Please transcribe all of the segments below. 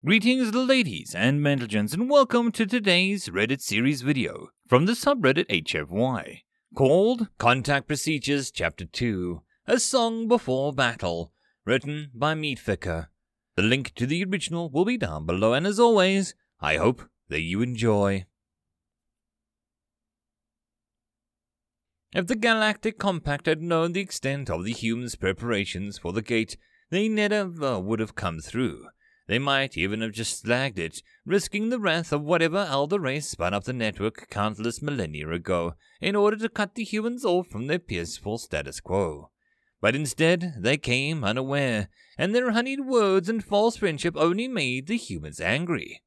Greetings ladies and gentlemen, and welcome to today's Reddit series video from the subreddit HFY, called Contact Procedures Chapter 2, A Song Before Battle, written by MeatFcker. The link to the original will be down below, and as always, I hope that you enjoy. If the Galactic Compact had known the extent of the humans' preparations for the gate, they never would have come through. They might even have just slagged it, risking the wrath of whatever elder race spun up the network countless millennia ago in order to cut the humans off from their peaceful status quo. But instead, they came unaware, and their honeyed words and false friendship only made the humans angry.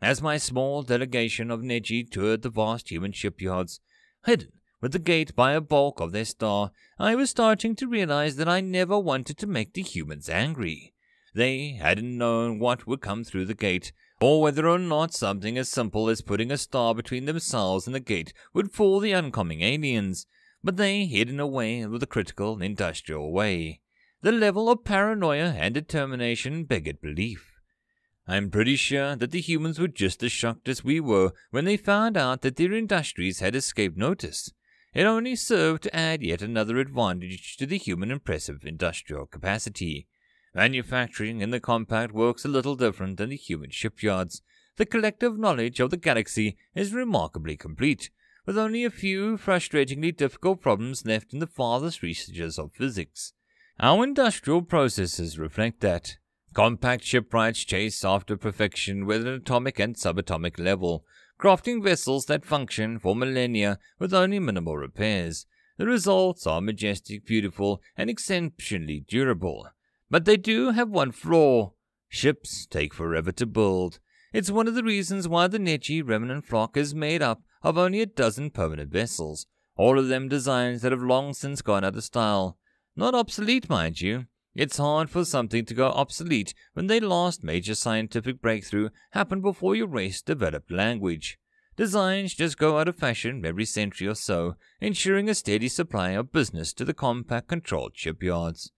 As my small delegation of Neji toured the vast human shipyards, hidden with the gate by a bulk of their star, I was starting to realize that I never wanted to make the humans angry. They hadn't known what would come through the gate, or whether or not something as simple as putting a star between themselves and the gate would fool the oncoming aliens, but they hid away with a critical industrial way. The level of paranoia and determination beggared belief. I'm pretty sure that the humans were just as shocked as we were when they found out that their industries had escaped notice. It only served to add yet another advantage to the human impressive industrial capacity. Manufacturing in the Compact works a little different than the human shipyards. The collective knowledge of the galaxy is remarkably complete, with only a few frustratingly difficult problems left in the farthest reaches of physics. Our industrial processes reflect that. Compact shipwrights chase after perfection with an atomic and subatomic level, crafting vessels that function for millennia with only minimal repairs. The results are majestic, beautiful, and exceptionally durable. But they do have one flaw. Ships take forever to build. It's one of the reasons why the Neji remnant flock is made up of only a dozen permanent vessels, all of them designs that have long since gone out of style. Not obsolete, mind you. It's hard for something to go obsolete when their last major scientific breakthrough happened before your race developed language. Designs just go out of fashion every century or so, ensuring a steady supply of business to the Compact-controlled shipyards.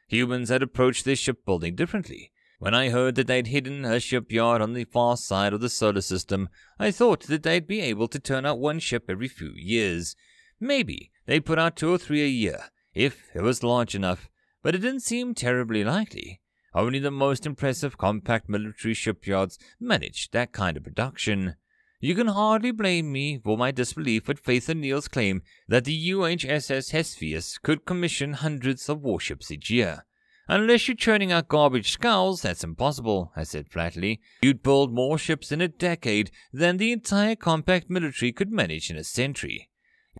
Humans had approached their shipbuilding differently. When I heard that they'd hidden a shipyard on the far side of the solar system, I thought that they'd be able to turn out one ship every few years. Maybe they'd put out 2 or 3 a year, if it was large enough, but it didn't seem terribly likely. Only the most impressive Compact military shipyards managed that kind of production. You can hardly blame me for my disbelief at Faith O'Neill's claim that the UHSS Hespeus could commission hundreds of warships each year. Unless you're churning out garbage skulls, that's impossible, I said flatly. You'd build more ships in a decade than the entire Compact military could manage in a century.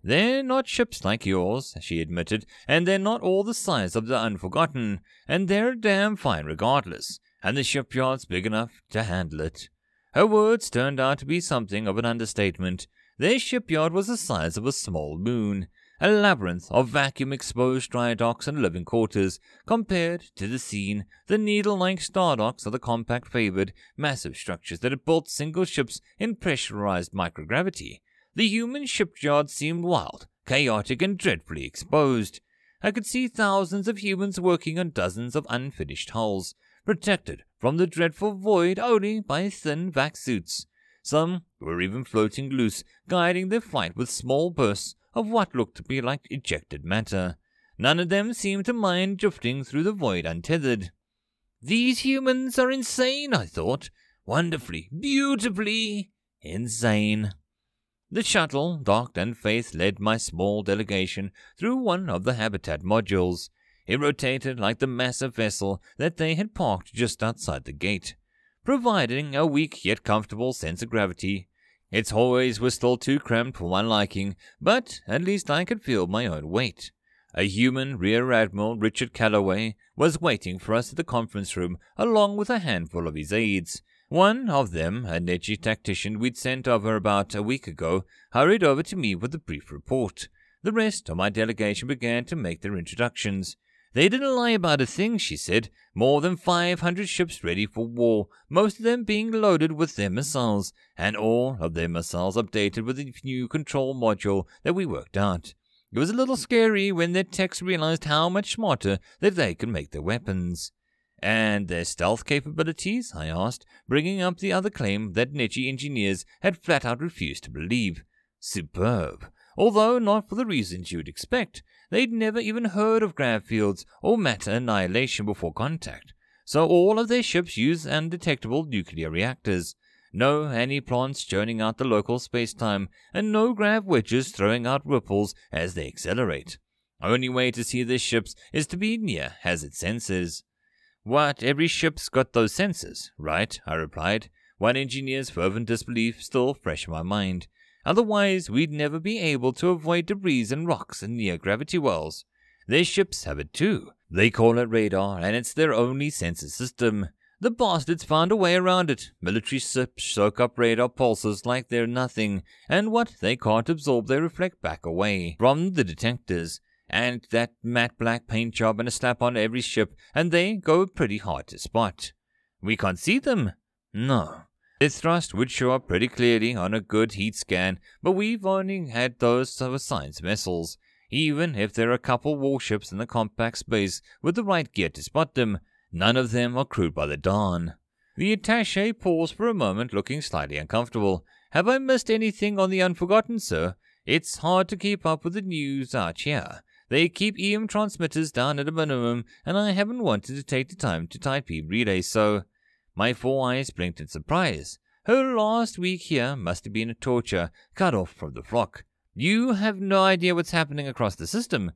They're not ships like yours, she admitted, and they're not all the size of the Unforgotten, and they're damn fine regardless, and the shipyard's big enough to handle it. Her words turned out to be something of an understatement. Their shipyard was the size of a small moon, a labyrinth of vacuum-exposed dry docks and living quarters. Compared to the scene, the needle-like star docks of the Compact favored massive structures that had built single ships in pressurized microgravity. The human shipyard seemed wild, chaotic, and dreadfully exposed. I could see thousands of humans working on dozens of unfinished hulls, protected from the dreadful void only by thin vac suits. Some were even floating loose, guiding their flight with small bursts of what looked to be like ejected matter. None of them seemed to mind drifting through the void untethered. These humans are insane, I thought. Wonderfully, beautifully insane. The shuttle docked, and Faith led my small delegation through one of the habitat modules. It rotated like the massive vessel that they had parked just outside the gate, providing a weak yet comfortable sense of gravity. Its hallways were still too cramped for my liking, but at least I could feel my own weight. A human Rear Admiral Richard Calloway was waiting for us at the conference room, along with a handful of his aides. One of them, a Neji tactician we'd sent over about a week ago, hurried over to me with a brief report. The rest of my delegation began to make their introductions. They didn't lie about a thing, she said. More than 500 ships ready for war, most of them being loaded with their missiles, and all of their missiles updated with the new control module that we worked out. It was a little scary when their techs realized how much smarter that they could make their weapons. And their stealth capabilities? I asked, bringing up the other claim that Neji engineers had flat out refused to believe. Superb. Although not for the reasons you'd expect. They'd never even heard of grav fields or matter annihilation before contact. So all of their ships use undetectable nuclear reactors. No anti-plants churning out the local space-time, and no grav wedges throwing out ripples as they accelerate. Only way to see their ships is to be near hazard sensors. What, every ship's got those sensors, right? I replied, one engineer's fervent disbelief still fresh in my mind. Otherwise, we'd never be able to avoid debris and rocks in near-gravity wells. Their ships have it too. They call it radar, and it's their only sensor system. The bastards found a way around it. Military ships soak up radar pulses like they're nothing, and what they can't absorb they reflect back away from the detectors. And that matte black paint job and a slap on every ship, and they go pretty hard to spot. We can't see them. No. Their thrust would show up pretty clearly on a good heat scan, but we've only had those of science vessels. Even if there are a couple warships in the compact space with the right gear to spot them, none of them are crewed by the Dawn. The attaché paused for a moment, looking slightly uncomfortable. Have I missed anything on the Unforgotten, sir? It's hard to keep up with the news out here. They keep EM transmitters down at a minimum, and I haven't wanted to take the time to type relays, so... My 4 eyes blinked in surprise. Her last week here must have been a torture, cut off from the flock. You have no idea what's happening across the system?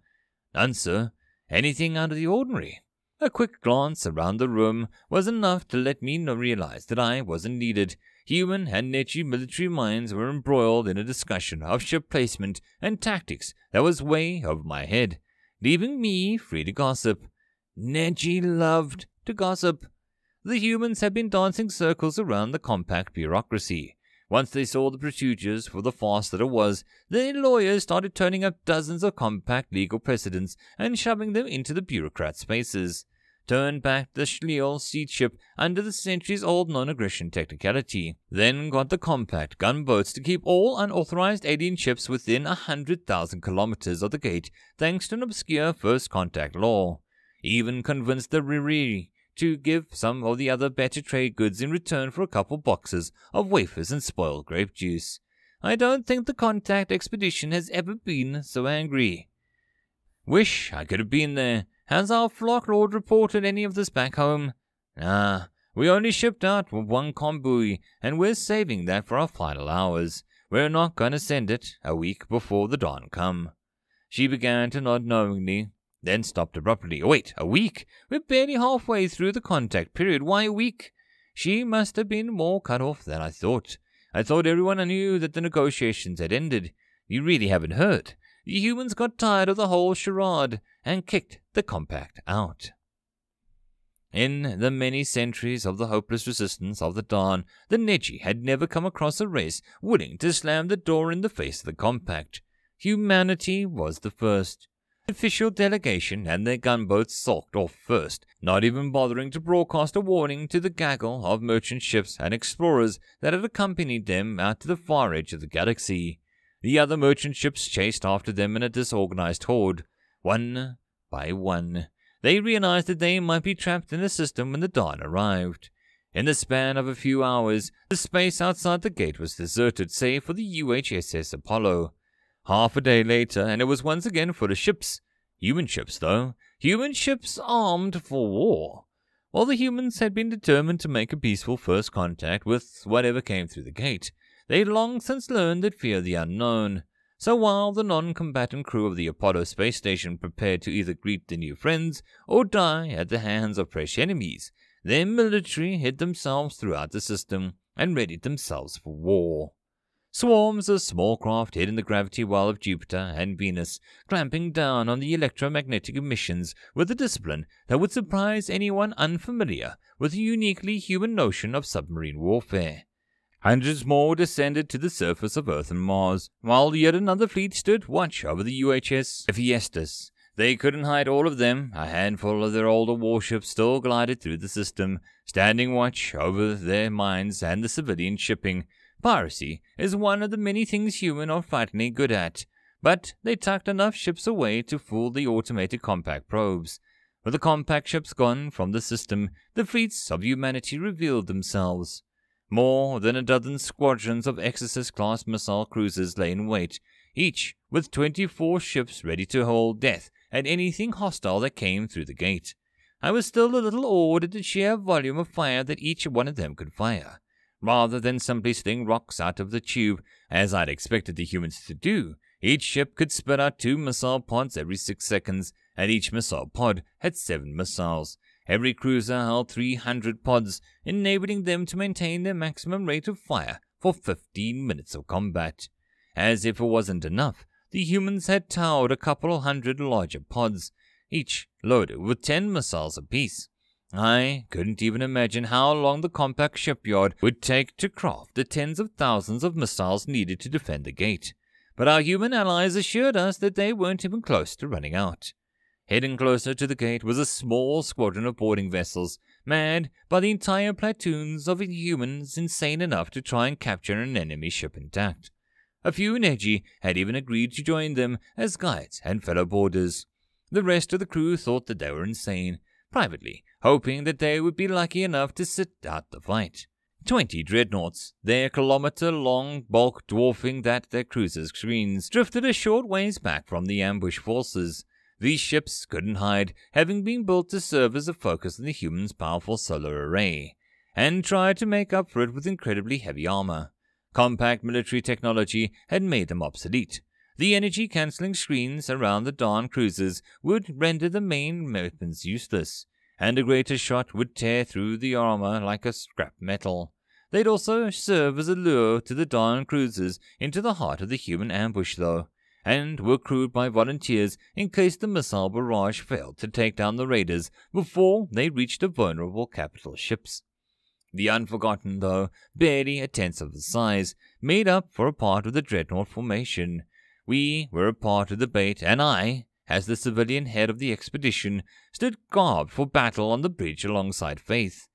None, sir. Anything out of the ordinary? A quick glance around the room was enough to let me realize that I wasn't needed. Human and Neji military minds were embroiled in a discussion of ship placement and tactics that was way over my head, leaving me free to gossip. Neji loved to gossip. The humans had been dancing circles around the compact bureaucracy. Once they saw the procedures for the farce that it was, their lawyers started turning up dozens of compact legal precedents and shoving them into the bureaucrats' faces. Turned back the Schliel seed ship under the centuries-old non-aggression technicality. Then got the compact gunboats to keep all unauthorized alien ships within 100,000 kilometers of the gate thanks to an obscure first contact law. Even convinced the Riri to give some of the other better trade goods in return for a couple boxes of wafers and spoiled grape juice. I don't think the contact expedition has ever been so angry. Wish I could have been there. Has our flock lord reported any of this back home? We only shipped out one convoy, and we're saving that for our final hours. We're not going to send it a week before the dawn come. She began to nod knowingly, then stopped abruptly. Wait, a week? We're barely halfway through the contact period. Why a week? She must have been more cut off than I thought. I thought everyone knew that the negotiations had ended. You really haven't heard. The humans got tired of the whole charade and kicked the compact out. In the many centuries of the hopeless resistance of the Dawn, the Neji had never come across a race willing to slam the door in the face of the compact. Humanity was the first. The official delegation and their gunboats sulked off first, not even bothering to broadcast a warning to the gaggle of merchant ships and explorers that had accompanied them out to the far edge of the galaxy. The other merchant ships chased after them in a disorganized horde. One by one, they realized that they might be trapped in the system when the dawn arrived. In the span of a few hours, the space outside the gate was deserted, save for the UHSS Apollo. Half a day later, and it was once again full of ships. Human ships, though. Human ships armed for war. While the humans had been determined to make a peaceful first contact with whatever came through the gate, they had long since learned that fear the unknown. So while the non-combatant crew of the Apollo space station prepared to either greet their new friends or die at the hands of fresh enemies, their military hid themselves throughout the system and readied themselves for war. Swarms of small craft hid in the gravity well of Jupiter and Venus, clamping down on the electromagnetic emissions with a discipline that would surprise anyone unfamiliar with the uniquely human notion of submarine warfare. Hundreds more descended to the surface of Earth and Mars, while yet another fleet stood watch over the UHS Hephaestus. They couldn't hide all of them. A handful of their older warships still glided through the system, standing watch over their mines and the civilian shipping. Piracy is one of the many things humans are frighteningly good at, but they tucked enough ships away to fool the automated compact probes. With the compact ships gone from the system, the fleets of humanity revealed themselves. More than a dozen squadrons of Exorcist-class missile cruisers lay in wait, each with 24 ships ready to hold death at anything hostile that came through the gate. I was still a little awed at the sheer volume of fire that each one of them could fire. Rather than simply sling rocks out of the tube, as I'd expected the humans to do, each ship could spit out 2 missile pods every 6 seconds, and each missile pod had 7 missiles. Every cruiser held 300 pods, enabling them to maintain their maximum rate of fire for 15 minutes of combat. As if it wasn't enough, the humans had towered a couple of hundred larger pods, each loaded with 10 missiles apiece. I couldn't even imagine how long the compact shipyard would take to craft the tens of thousands of missiles needed to defend the gate, but our human allies assured us that they weren't even close to running out. Heading closer to the gate was a small squadron of boarding vessels, manned by the entire platoons of humans insane enough to try and capture an enemy ship intact. A few Neji had even agreed to join them as guides and fellow boarders. The rest of the crew thought that they were insane, privately hoping that they would be lucky enough to sit out the fight. 20 dreadnoughts, their kilometer-long bulk dwarfing that their cruisers' screens, drifted a short ways back from the ambush forces. These ships couldn't hide, having been built to serve as a focus in the humans' powerful solar array, and tried to make up for it with incredibly heavy armor. Compact military technology had made them obsolete. The energy-cancelling screens around the Dawn cruisers would render the main weapons useless, and a greater shot would tear through the armor like a scrap metal. They'd also serve as a lure to the Dawn cruisers into the heart of the human ambush, though, and were crewed by volunteers in case the missile barrage failed to take down the raiders before they reached the vulnerable capital ships. The Unforgotten, though barely a tenth of the size, made up for a part of the dreadnought formation. We were a part of the bait, and I, as the civilian head of the expedition, stood garbed for battle on the bridge alongside Faith.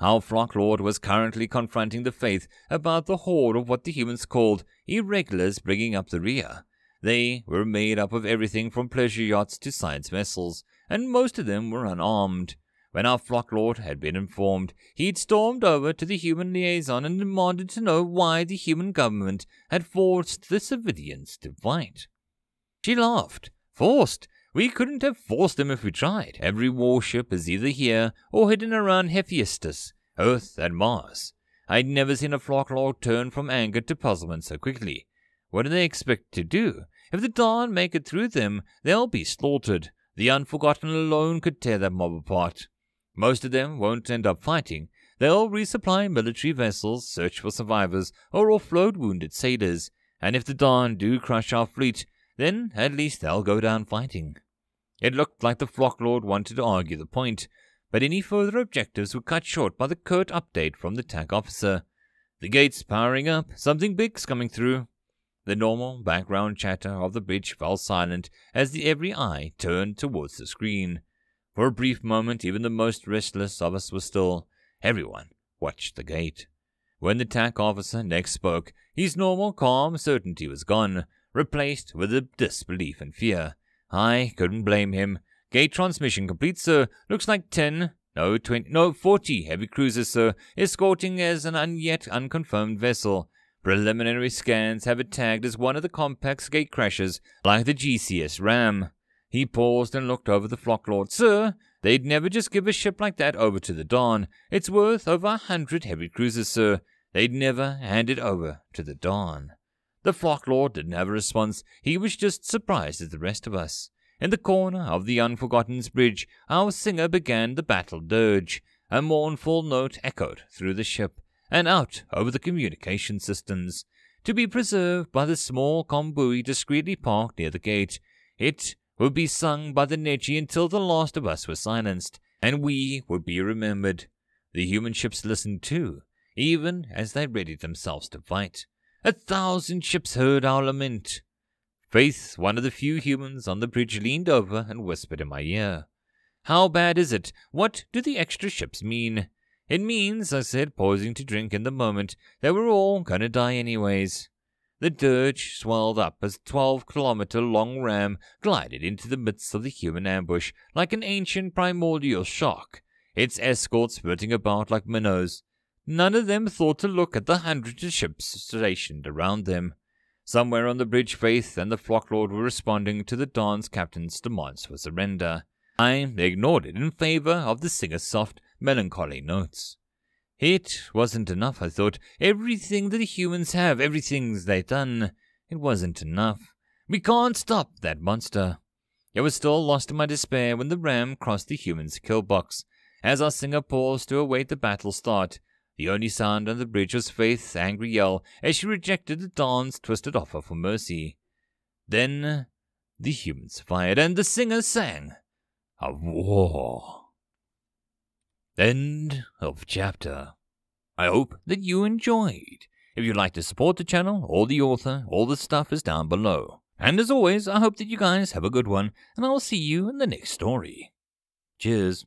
Our Flocklord was currently confronting the Faith about the horde of what the humans called irregulars bringing up the rear. They were made up of everything from pleasure yachts to science vessels, and most of them were unarmed. When our Flocklord had been informed, he'd stormed over to the human liaison and demanded to know why the human government had forced the civilians to fight. She laughed. Forced? We couldn't have forced them if we tried. Every warship is either here or hidden around Hephaestus, Earth, and Mars. I'd never seen a Flocklord turn from anger to puzzlement so quickly. What do they expect to do? If the Dawn make it through them, they'll be slaughtered. The Unforgotten alone could tear that mob apart. Most of them won't end up fighting. They'll resupply military vessels, search for survivors, or offload wounded sailors. And if the Dawn do crush our fleet, then at least they'll go down fighting. It looked like the Flocklord wanted to argue the point, but any further objectives were cut short by the curt update from the TAC officer. The gate's powering up. Something big's coming through. The normal background chatter of the bridge fell silent as every eye turned towards the screen. For a brief moment, even the most restless of us was still. Everyone watched the gate. When the TAC officer next spoke, his normal calm certainty was gone, replaced with a disbelief and fear. I couldn't blame him. Gate transmission complete, sir. Looks like 40 heavy cruisers, sir, escorting as an yet unconfirmed vessel. Preliminary scans have it tagged as one of the compact's gate crashes, like the GCS Ram. He paused and looked over the Flocklord. Sir, they'd never just give a ship like that over to the Dawn. It's worth over 100 heavy cruisers, sir. They'd never hand it over to the Dawn. The Flocklord didn't have a response. He was just surprised as the rest of us. In the corner of the Unforgotten's bridge, our singer began the battle dirge. A mournful note echoed through the ship and out over the communication systems, to be preserved by the small convoy discreetly parked near the gate. It would be sung by the Neji until the last of us were silenced, and we would be remembered. The human ships listened too, even as they readied themselves to fight. 1,000 ships heard our lament. Faith, one of the few humans on the bridge, leaned over and whispered in my ear. How bad is it? What do the extra ships mean? It means, I said, pausing to drink in the moment, that we're all gonna die anyways. The dirge swelled up as a 12-kilometer-long ram glided into the midst of the human ambush like an ancient primordial shark, its escorts spurting about like minnows. None of them thought to look at the hundreds of ships stationed around them. Somewhere on the bridge, Faith and the Flocklord were responding to the dance captain's demands for surrender. I ignored it in favor of the singer's soft, melancholy notes. It wasn't enough, I thought. Everything that the humans have, everything they've done, it wasn't enough. We can't stop that monster. I was still lost in my despair when the ram crossed the human's kill box. As our singer paused to await the battle start, the only sound on the bridge was Faith's angry yell as she rejected the Dawn's twisted offer for mercy. Then the humans fired and the singer sang of war. End of chapter. I hope that you enjoyed. If you'd like to support the channel or the author, all the stuff is down below. And as always, I hope that you guys have a good one, and I'll see you in the next story. Cheers.